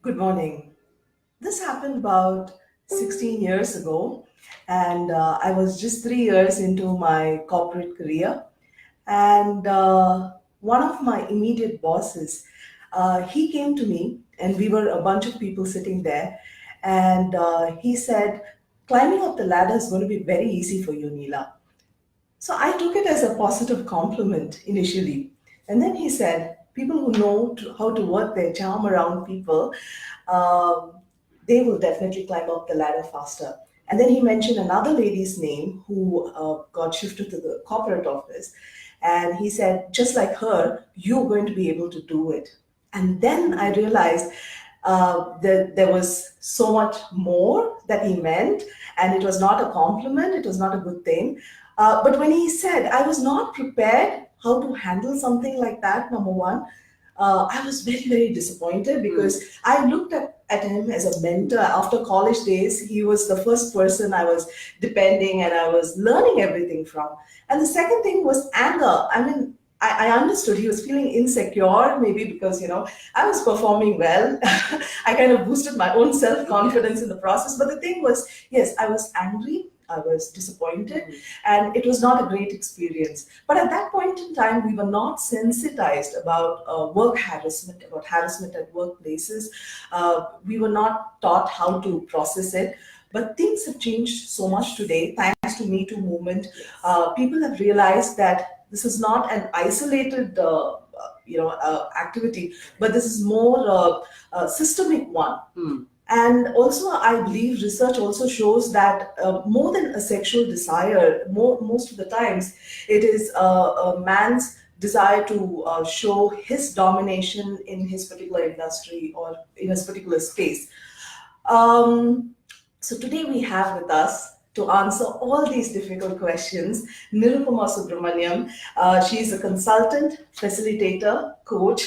Good morning. This happened about 16 years ago, and I was just 3 years into my corporate career. And one of my immediate bosses, he came to me, and we were a bunch of people sitting there, and he said, "Climbing up the ladder is going to be very easy for you, Neela." So I took it as a positive compliment initially. And then he said, people who know how to work their charm around people, um, they will definitely climb up the ladder faster. And then he mentioned another lady's name who got shifted to the corporate office. And he said, just like her, you're going to be able to do it. And then I realized that there was so much more that he meant, and it was not a compliment, it was not a good thing. But when he said, I was not prepared how to handle something like that, number one, I was very, very disappointed because I looked at him as a mentor. After college days, he was the first person I was depending and I was learning everything from. And the second thing was anger. I mean, I understood he was feeling insecure, maybe because, I was performing well. I kind of boosted my own self confidence in the process. But the thing was, yes, I was angry. I was disappointed, and it was not a great experience. But at that point in time, we were not sensitized about work harassment, about harassment at workplaces. We were not taught how to process it. But things have changed so much today, thanks to Me Too movement. People have realized that this is not an isolated activity, but this is more a systemic one. And also, I believe research also shows that more than a sexual desire, most of the times, it is a man's desire to show his domination in his particular industry or in his particular space. Um, so today we have with us to answer all these difficult questions Nirupama Subramanian. She is a consultant, facilitator, coach.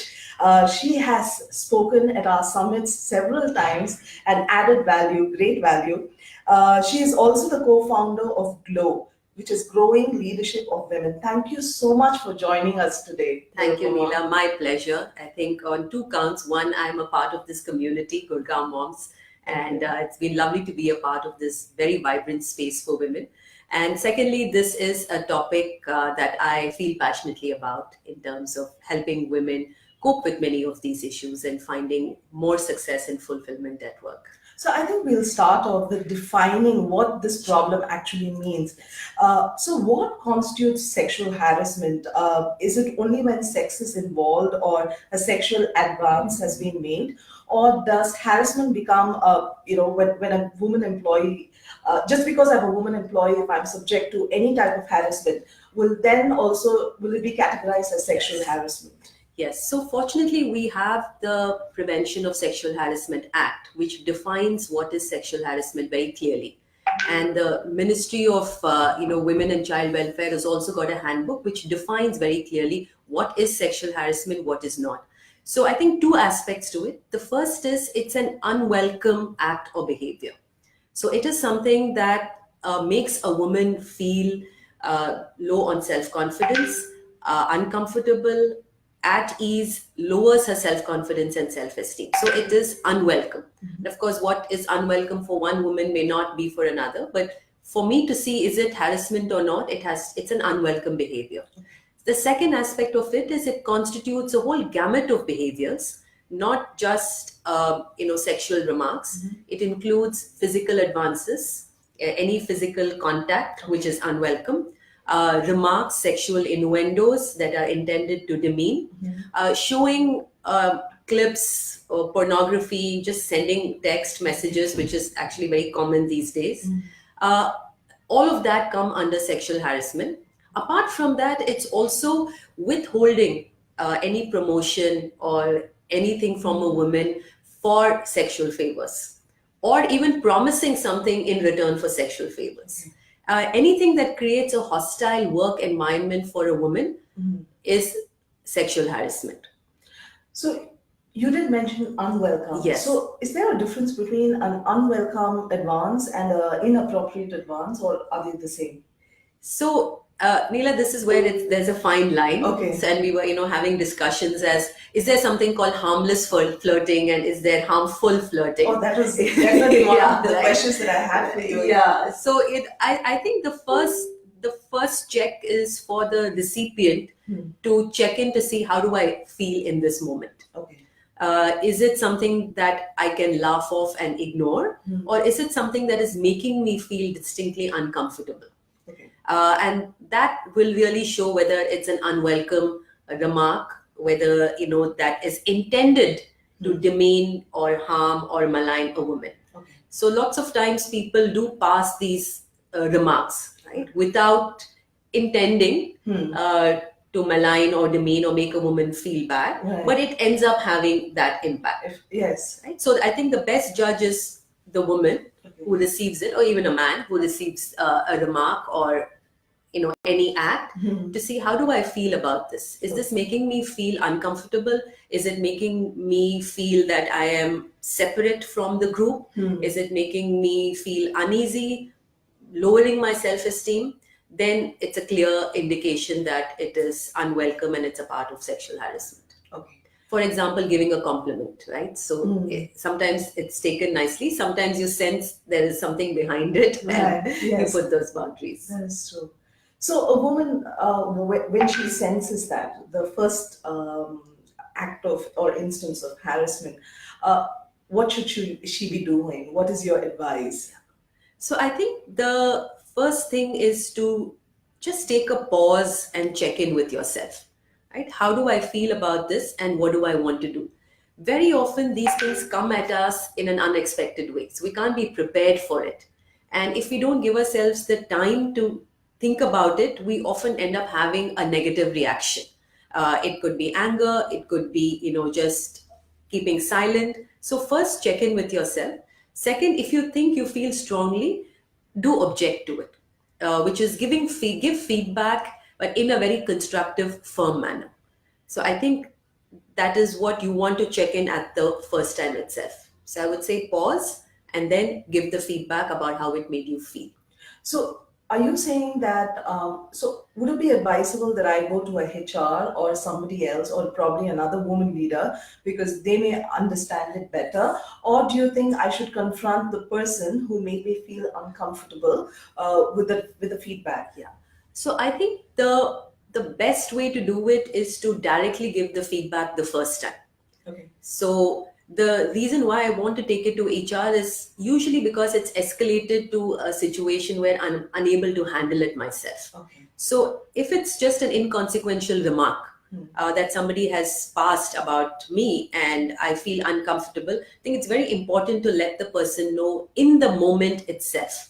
She has spoken at our summits several times and added value, great value. She is also the co-founder of GLOW, which is Growing Leadership of Women. Thank you so much for joining us today. Thank you, Nirupama. Neela. My pleasure. I think on two counts. One, I'm a part of this community, Gurgaon Moms, and it's been lovely to be a part of this very vibrant space for women. And secondly, this is a topic that I feel passionately about in terms of helping women cope with many of these issues and finding more success and fulfillment at work. So I think we'll start off with defining what this problem actually means. So what constitutes sexual harassment? Is it only when sex is involved or a sexual advance has been made? Or does harassment become, when a woman employee, just because I'm a woman employee, if I'm subject to any type of harassment, will it be categorized as sexual harassment? Yes, so fortunately, we have the Prevention of Sexual Harassment Act, which defines what is sexual harassment very clearly. And the Ministry of Women and Child Welfare has also got a handbook which defines very clearly what is sexual harassment, what is not. So I think two aspects to it. The first is it's an unwelcome act or behavior. So it is something that makes a woman feel low on self confidence, uncomfortable, at ease, lowers her self confidence and self esteem. So it is unwelcome. And of course, what is unwelcome for one woman may not be for another. But for me to see is it harassment or not, it's an unwelcome behavior. The second aspect of it is it constitutes a whole gamut of behaviors, not just sexual remarks. It includes physical advances, any physical contact which is unwelcome, remarks, sexual innuendos that are intended to demean, showing clips or pornography, just sending text messages, which is actually very common these days. Uh, all of that come under sexual harassment. Apart from that, it's also withholding any promotion or anything from a woman for sexual favors, or even promising something in return for sexual favors. Anything that creates a hostile work environment for a woman is sexual harassment. So you did mention unwelcome. Yes. So is there a difference between an unwelcome advance and an inappropriate advance, or are they the same? So Neela, this is where there's a fine line. Okay. So, and we were, having discussions as, is there something called harmless flirting and is there harmful flirting? Oh, that was definitely one Yeah, of the right. questions that I had for you. Yeah. So I think the first check is for the recipient to check in to see how do I feel in this moment. Okay. Is it something that I can laugh off and ignore, or is it something that is making me feel distinctly uncomfortable? Okay. And that will really show whether it's an unwelcome remark, whether that is intended to demean or harm or malign a woman. Okay. So lots of times people do pass these remarks, right, without intending to malign or demean or make a woman feel bad, Right. but it ends up having that impact. Yes. Right? So I think the best judge is the woman Okay. who receives it, or even a man who receives a remark or any act, to see how do I feel about this. Is this making me feel uncomfortable? Is it making me feel that I am separate from the group? Is it making me feel uneasy, lowering my self-esteem? Then it's a clear indication that it is unwelcome and it's a part of sexual harassment. Okay. For example, giving a compliment, right? So sometimes it's taken nicely. Sometimes you sense there is something behind it, and Right. you Yes. put those boundaries. That is true. So a woman, when she senses that, the first act of or instance of harassment, what should she be doing? What is your advice? So I think the first thing is to just take a pause and check in with yourself, right? How do I feel about this and what do I want to do? Very often these things come at us in an unexpected way. So we can't be prepared for it. And if we don't give ourselves the time to think about it, we often end up having a negative reaction. It could be anger, it could be, just keeping silent. So first check in with yourself. Second, if you think you feel strongly, do object to it, which is give feedback, but in a very constructive, firm manner. So I think that is what you want to check in at the first time itself. So I would say pause and then give the feedback about how it made you feel. So are you saying that, so would it be advisable that I go to a HR or somebody else or probably another woman leader because they may understand it better? Or do you think I should confront the person who made me feel uncomfortable with the feedback? Yeah. So I think the best way to do it is to directly give the feedback the first time. Okay. So the reason why I want to take it to HR is usually because it's escalated to a situation where I'm unable to handle it myself. Okay. So if it's just an inconsequential remark that somebody has passed about me and I feel uncomfortable, I think it's very important to let the person know in the moment itself,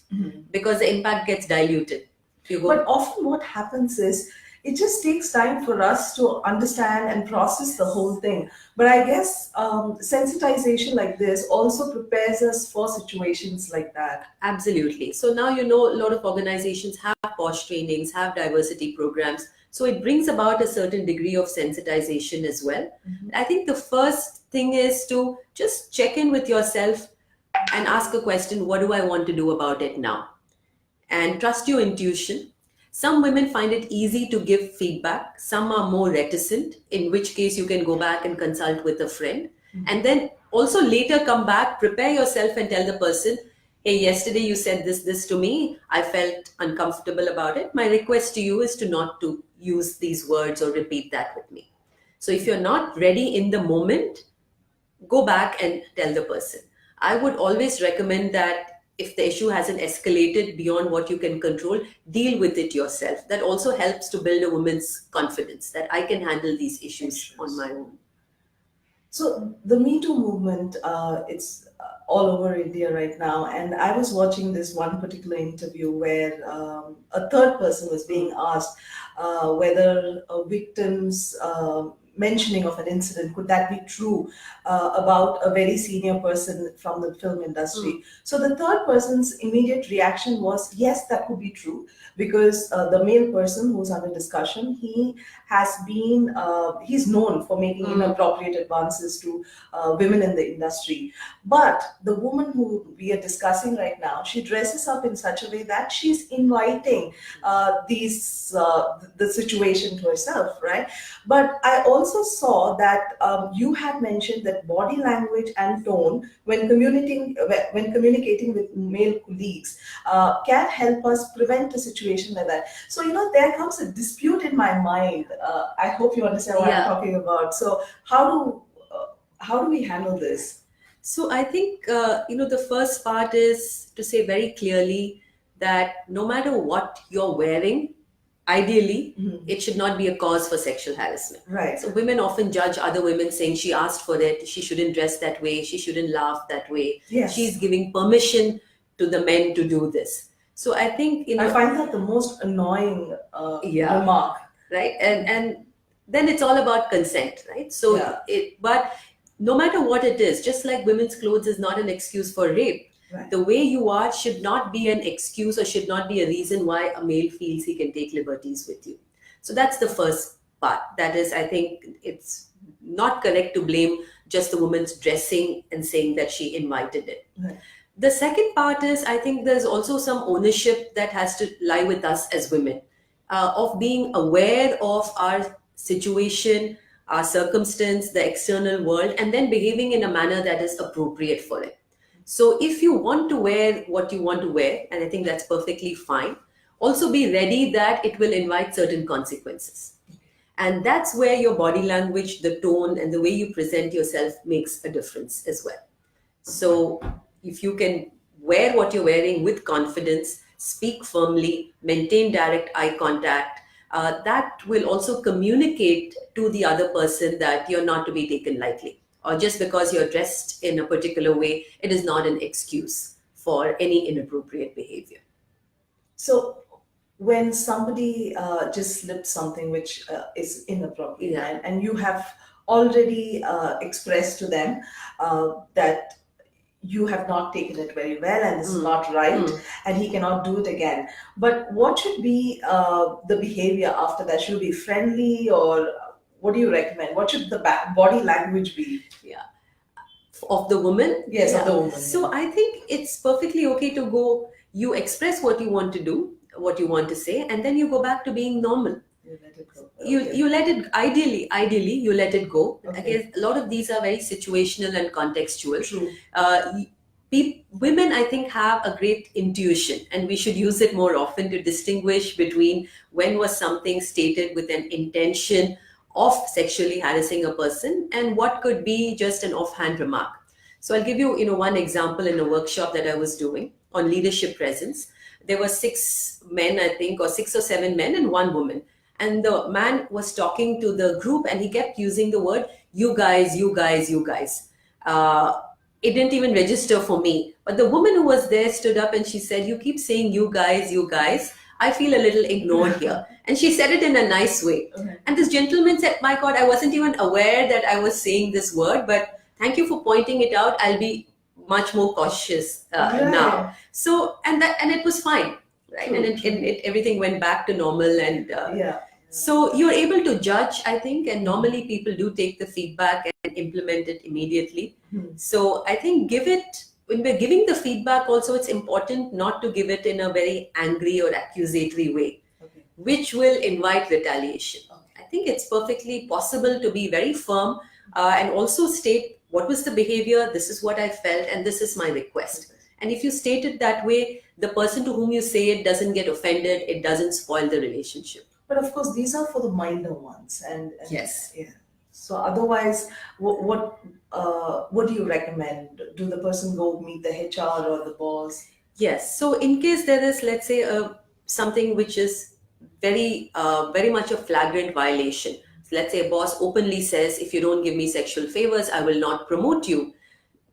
because the impact gets diluted. But often what happens is it just takes time for us to understand and process the whole thing. But I guess sensitization like this also prepares us for situations like that. Absolutely. So now a lot of organizations have POSH trainings, have diversity programs. So it brings about a certain degree of sensitization as well. I think the first thing is to just check in with yourself and ask a question, what do I want to do about it now? And trust your intuition. Some women find it easy to give feedback. Some are more reticent, in which case you can go back and consult with a friend. And then also later come back, prepare yourself and tell the person, hey, yesterday you said this to me. I felt uncomfortable about it. My request to you is to not to use these words or repeat that with me. So if you're not ready in the moment, go back and tell the person. I would always recommend that if the issue hasn't escalated beyond what you can control, deal with it yourself. That also helps to build a woman's confidence that I can handle these issues on my own. So the Me Too movement, it's all over India right now. And I was watching this one particular interview where a third person was being asked whether victims mentioning of an incident. Could that be true about a very senior person from the film industry? So the third person's immediate reaction was, yes, that could be true, because the male person who's under discussion, he's known for making inappropriate advances to women in the industry. But the woman who we are discussing right now, she dresses up in such a way that she's inviting the situation to herself, right? But I also saw that you had mentioned that body language and tone when communicating with male colleagues can help us prevent a situation like that. So there comes a dispute in my mind. I hope you understand what I'm Yeah. talking about. So how do we handle this? So I think the first part is to say very clearly that no matter what you're wearing, ideally it should not be a cause for sexual harassment. Right. So women often judge other women, saying she asked for it, she shouldn't dress that way, she shouldn't laugh that way. Yes. She's giving permission to the men to do this. So I think I find that the most annoying Yeah. remark. Right, and then it's all about consent, right? So Yeah. but no matter what it is, just like women's clothes is not an excuse for rape, Right. the way you are should not be an excuse or should not be a reason why a male feels he can take liberties with you. So that's the first part. That is, I think it's not correct to blame just the woman's dressing and saying that she invited it. Right. The second part is, I think there's also some ownership that has to lie with us as women, of being aware of our situation, our circumstance, the external world, and then behaving in a manner that is appropriate for it. So if you want to wear what you want to wear, and I think that's perfectly fine, also be ready that it will invite certain consequences. And that's where your body language, the tone, and the way you present yourself makes a difference as well. So if you can wear what you're wearing with confidence, speak firmly, maintain direct eye contact, that will also communicate to the other person that you're not to be taken lightly. Or just because you're dressed in a particular way, it is not an excuse for any inappropriate behavior. So when somebody just slips something which is inappropriate, Yeah. and you have already expressed to them that you have not taken it very well and this is not right, and he cannot do it again. But what should be the behavior after that? Should it be friendly, or what do you recommend? What should the body language be? Yeah. Of the woman? Yes, of the woman. So I think it's perfectly okay to go, you express what you want to do, what you want to say, and then you go back to being normal. You let it go. You let it, ideally you let it go. Okay. Again, a lot of these are very situational and contextual. True. Women, I think, have a great intuition, and we should use it more often to distinguish between when was something stated with an intention of sexually harassing a person and what could be just an offhand remark. So I'll give you, one example in a workshop that I was doing on leadership presence. There were 6 men, I think, or 6 or 7 men and 1 woman. And the man was talking to the group and he kept using the word, you guys, you guys, you guys. It didn't even register for me. But the woman who was there stood up and she said, you keep saying you guys, you guys. I feel a little ignored here. And she said it in a nice way. Okay. And this gentleman said, my God, I wasn't even aware that I was saying this word, but thank you for pointing it out. I'll be much more cautious now. So, and it was fine, right? True, and everything went back to normal. And so you're able to judge, I think, and normally people do take the feedback and implement it immediately. So I think when we're giving the feedback also, it's important not to give it in a very angry or accusatory way, which will invite retaliation. I think it's perfectly possible to be very firm and also state what was the behavior, this is what I felt, and this is my request. And if you state it that way, the person to whom you say it doesn't get offended, it doesn't spoil the relationship. But of course, these are for the minor ones. And yes. Yeah. So otherwise, what do you recommend? Do the person go meet the HR or the boss? Yes. So in case there is, let's say, something which is very much a flagrant violation. So let's say a boss openly says, if you don't give me sexual favors, I will not promote you.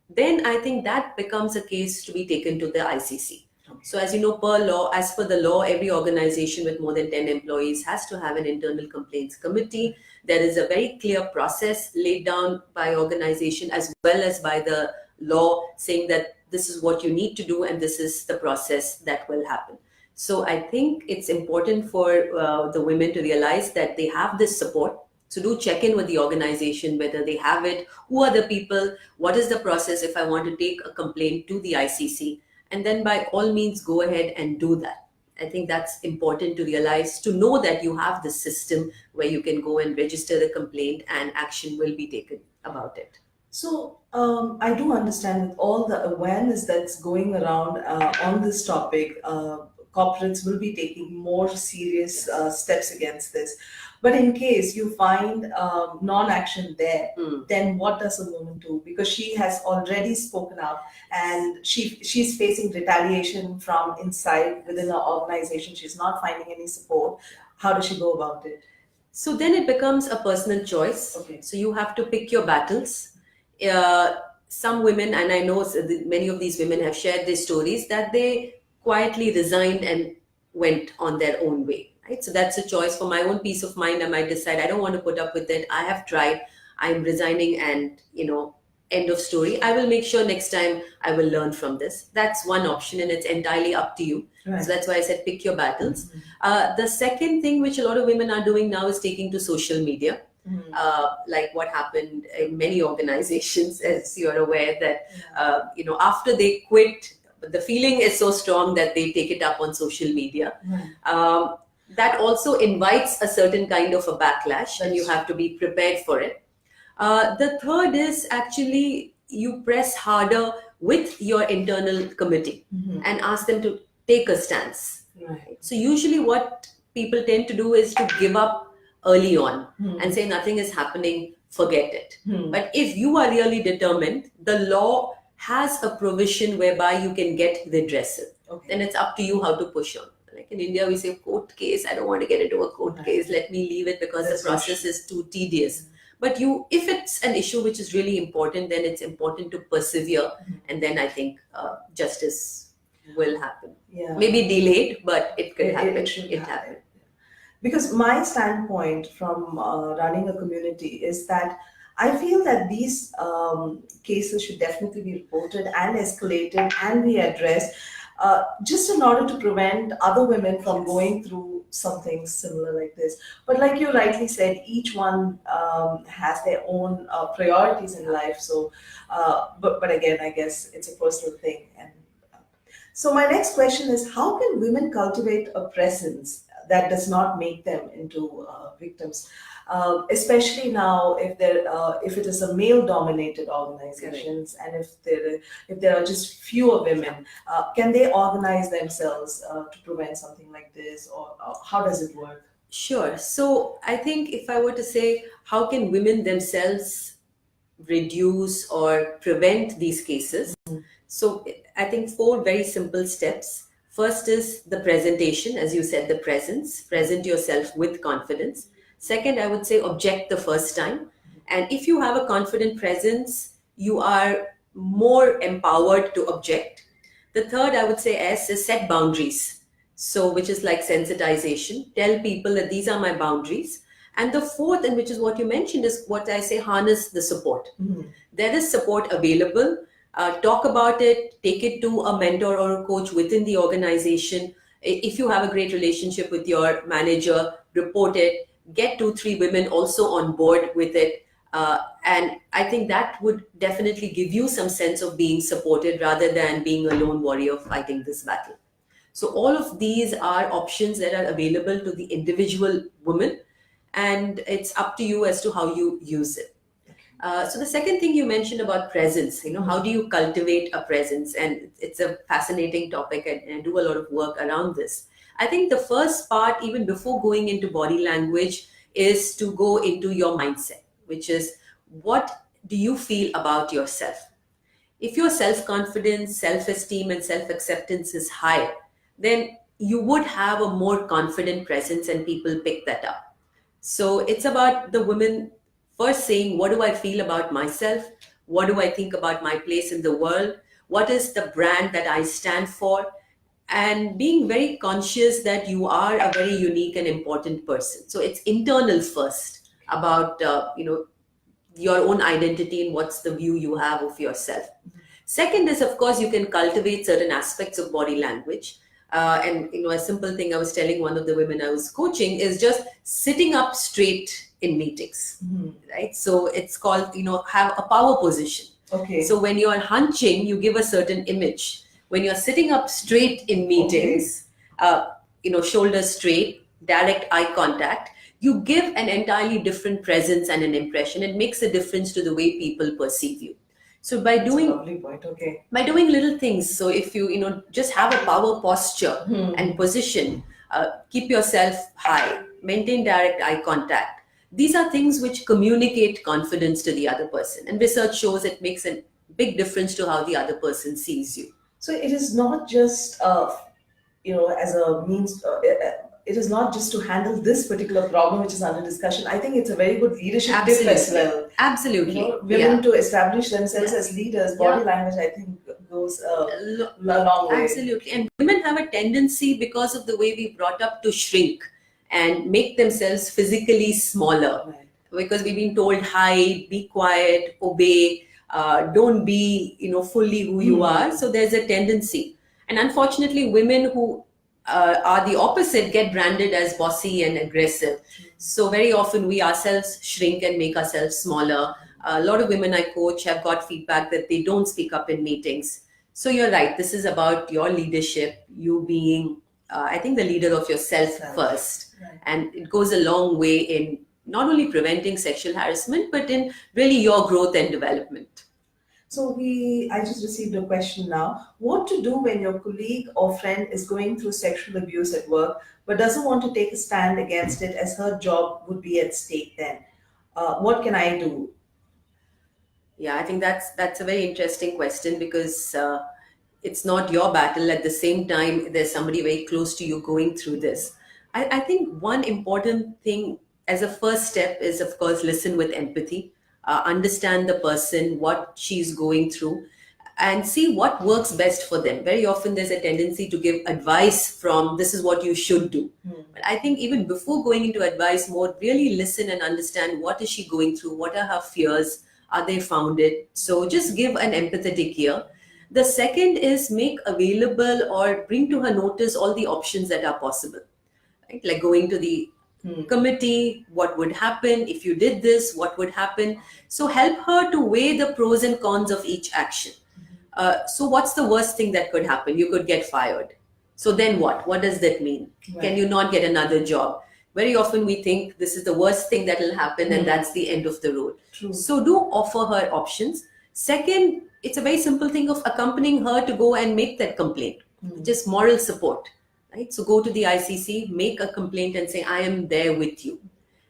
Then I think that becomes a case to be taken to the ICC. So as you know, as per the law, every organization with more than 10 employees has to have an internal complaints committee. There is a very clear process laid down by organization as well as by the law, saying that this is what you need to do and this is the process that will happen. So I think it's important for the women to realize that they have this support. So do check in with the organization whether they have it, who are the people, what is the process if I want to take a complaint to the ICC, and then by all means go ahead and do that. I think that's important to realize, to know that you have this system where you can go and register the complaint and action will be taken about it. So I do understand with all the awareness that's going around on this topic, corporates will be taking more serious steps against this. But in case you find non-action there, then what does a woman do? Because she has already spoken up, and she's facing retaliation from inside within her organization. She's not finding any support. How does she go about it? So then it becomes a personal choice. Okay. So you have to pick your battles. Some women, and I know many of these women have shared their stories, that they quietly resigned and went on their own way. Right? So that's a choice. For my own peace of mind, I might decide I don't want to put up with it. I have tried. I'm resigning, and end of story. I will make sure next time I will learn from this. That's one option, and it's entirely up to you. Right. So that's why I said pick your battles. The second thing which a lot of women are doing now is taking to social media. Like what happened in many organizations, as you're aware, that after they quit, the feeling is so strong that they take it up on social media. That also invites a certain kind of a backlash, and you have to be prepared for it. The third is actually you press harder with your internal committee and ask them to take a stance. Right. So usually what people tend to do is to give up early on and say nothing is happening, forget it. But if you are really determined, the law has a provision whereby you can get redressal. Okay. Then it's up to you how to push on. Like in India, we say court case. I don't want to get into a court case. Let me leave it because the process is too tedious. But if it's an issue which is really important, then it's important to persevere. And then I think justice will happen. Yeah. Maybe delayed, but it could happen. It should happen. Happen. Because my standpoint from running a community is that I feel that these cases should definitely be reported and escalated and be addressed, just in order to prevent other women from going through something similar like this. But like you rightly said, each one has their own priorities in life. So, but again, I guess it's a personal thing. And so my next question is, how can women cultivate a presence that does not make them into victims, especially now if it is a male-dominated organizations, and if there are just fewer women, can they organize themselves to prevent something like this, or how does it work? Sure. So I think if I were to say, how can women themselves reduce or prevent these cases? So I think 4 very simple steps. First is the presentation, as you said, the presence. Present yourself with confidence. Second, I would say object the first time. And if you have a confident presence, you are more empowered to object. The third, I would say, S, is set boundaries. So, which is like sensitization. Tell people that these are my boundaries. And the fourth, and which is what you mentioned, is what I say, harness the support. There is support available. Talk about it, take it to a mentor or a coach within the organization. If you have a great relationship with your manager, report it, get 2-3 women also on board with it. And I think that would definitely give you some sense of being supported rather than being a lone warrior fighting this battle. So all of these are options that are available to the individual woman, and it's up to you as to how you use it. So the second thing you mentioned about presence, how do you cultivate a presence? And it's a fascinating topic, and I do a lot of work around this. I think the first part, even before going into body language, is to go into your mindset, which is, what do you feel about yourself? If your self-confidence, self-esteem, and self-acceptance is high, then you would have a more confident presence and people pick that up. So it's about the women first saying, what do I feel about myself? What do I think about my place in the world? What is the brand that I stand for? and being very conscious that you are a very unique and important person. So it's internal first about your own identity and what's the view you have of yourself. Second is, of course, you can cultivate certain aspects of body language. And a simple thing I was telling one of the women I was coaching is just sitting up straight in meetings, right? So it's called, have a power position. Okay. So when you're hunching, you give a certain image. When you're sitting up straight in meetings, shoulders straight, direct eye contact, you give an entirely different presence and an impression. It makes a difference to the way people perceive you. So by That's a doing lovely point. Okay. by doing little things, so if you just have a power posture and position, keep yourself high, maintain direct eye contact, these are things which communicate confidence to the other person, and research shows it makes a big difference to how the other person sees you. So it is not just, as a means. It is not just to handle this particular problem which is under discussion. I think it's a very good leadership tip as well. Absolutely. Women Yeah. to establish themselves Yeah. as leaders. Body Yeah. language, I think, goes a long way. Absolutely. And women have a tendency, because of the way we brought up, to shrink and make themselves physically smaller. Right. Because we've been told, hide, be quiet, obey, don't be, fully who you are. So there's a tendency. And unfortunately, women who are the opposite get branded as bossy and aggressive. So very often we ourselves shrink and make ourselves smaller. A lot of women I coach have got feedback that they don't speak up in meetings. So you're right. This is about your leadership, you being, I think, the leader of yourself first. Right. And it goes a long way in not only preventing sexual harassment, but in really your growth and development. So I just received a question now. What to do when your colleague or friend is going through sexual abuse at work, but doesn't want to take a stand against it as her job would be at stake then? What can I do? Yeah, I think that's a very interesting question, because it's not your battle. At the same time, there's somebody very close to you going through this. I think one important thing as a first step is, of course, listen with empathy, understand the person, what she's going through, and see what works best for them. Very often, there's a tendency to give advice from, this is what you should do. But I think even before going into advice mode, really listen and understand, what is she going through, what are her fears, are they founded? So just give an empathetic ear. The second is make available or bring to her notice all the options that are possible, right? Like going to the committee, what would happen if you did this, what would happen. So help her to weigh the pros and cons of each action. So what's the worst thing that could happen? You could get fired. So then what does that mean? Right. Can you not get another job? Very often we think this is the worst thing that will happen, and that's the end of the road. True. So do offer her options. Second, it's a very simple thing of accompanying her to go and make that complaint. Just moral support, right? So go to the ICC, make a complaint and say, I am there with you.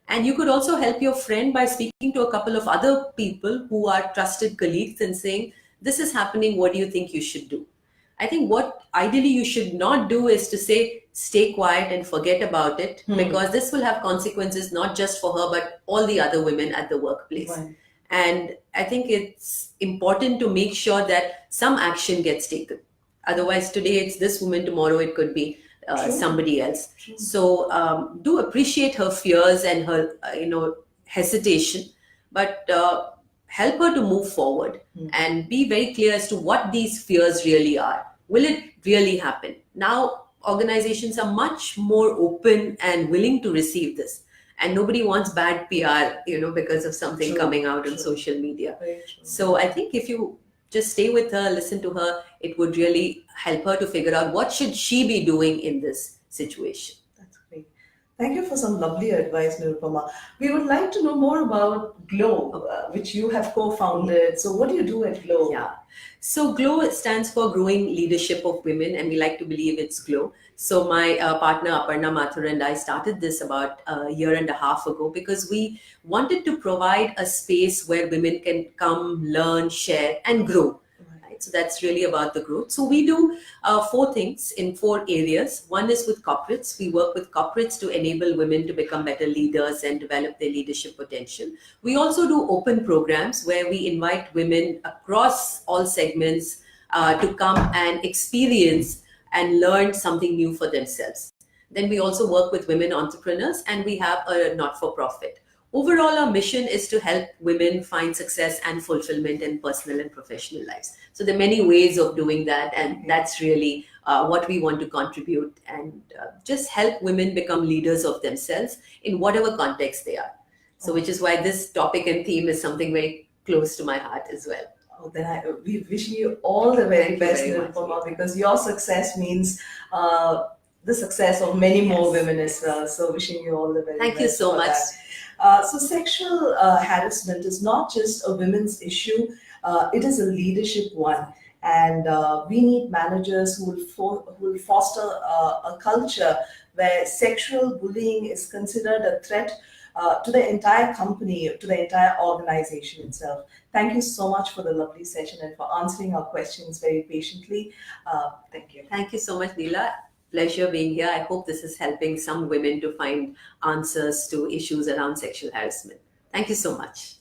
And you could also help your friend by speaking to a couple of other people who are trusted colleagues and saying, this is happening, what do you think you should do? I think what ideally you should not do is to say, stay quiet and forget about it, because this will have consequences not just for her, but all the other women at the workplace. Right. And I think it's important to make sure that some action gets taken. Otherwise, today it's this woman, tomorrow it could be somebody else. So do appreciate her fears and her, hesitation, but help her to move forward and be very clear as to what these fears really are. Will it really happen? Now, organizations are much more open and willing to receive this. And nobody wants bad PR, because of something coming out on social media. Very true. So I think if you just stay with her, listen to her, it would really help her to figure out what should she be doing in this situation. That's great. Thank you for some lovely advice, Nirupama. We would like to know more about GLOW, which you have co-founded. So what do you do at GLOW? Yeah. So GLOW stands for Growing Leadership of Women, and we like to believe it's GLOW. So my partner Aparna Mathur and I started this about a year and a half ago, because we wanted to provide a space where women can come, learn, share, and grow. Right? So that's really about the growth. So we do 4 things in 4 areas. One is with corporates. We work with corporates to enable women to become better leaders and develop their leadership potential. We also do open programs where we invite women across all segments to come and experience and learned something new for themselves. Then we also work with women entrepreneurs, and we have a not for profit. Overall, our mission is to help women find success and fulfillment in personal and professional lives. So there are many ways of doing that, and that's really what we want to contribute, and just help women become leaders of themselves in whatever context they are. So, which is why this topic and theme is something very close to my heart as well. Oh, then we wish you all the very Thank you best, very much. Nirupama, because your success means the success of many more Yes, women as yes. well. So, wishing you all the very Thank you best so for much. that. So, sexual harassment is not just a women's issue, it is a leadership one. And we need managers who will foster a culture where sexual bullying is considered a threat to the entire company, to the entire organization itself. Thank you so much for the lovely session and for answering our questions very patiently. Thank you. Thank you so much, Neela. Pleasure being here. I hope this is helping some women to find answers to issues around sexual harassment. Thank you so much.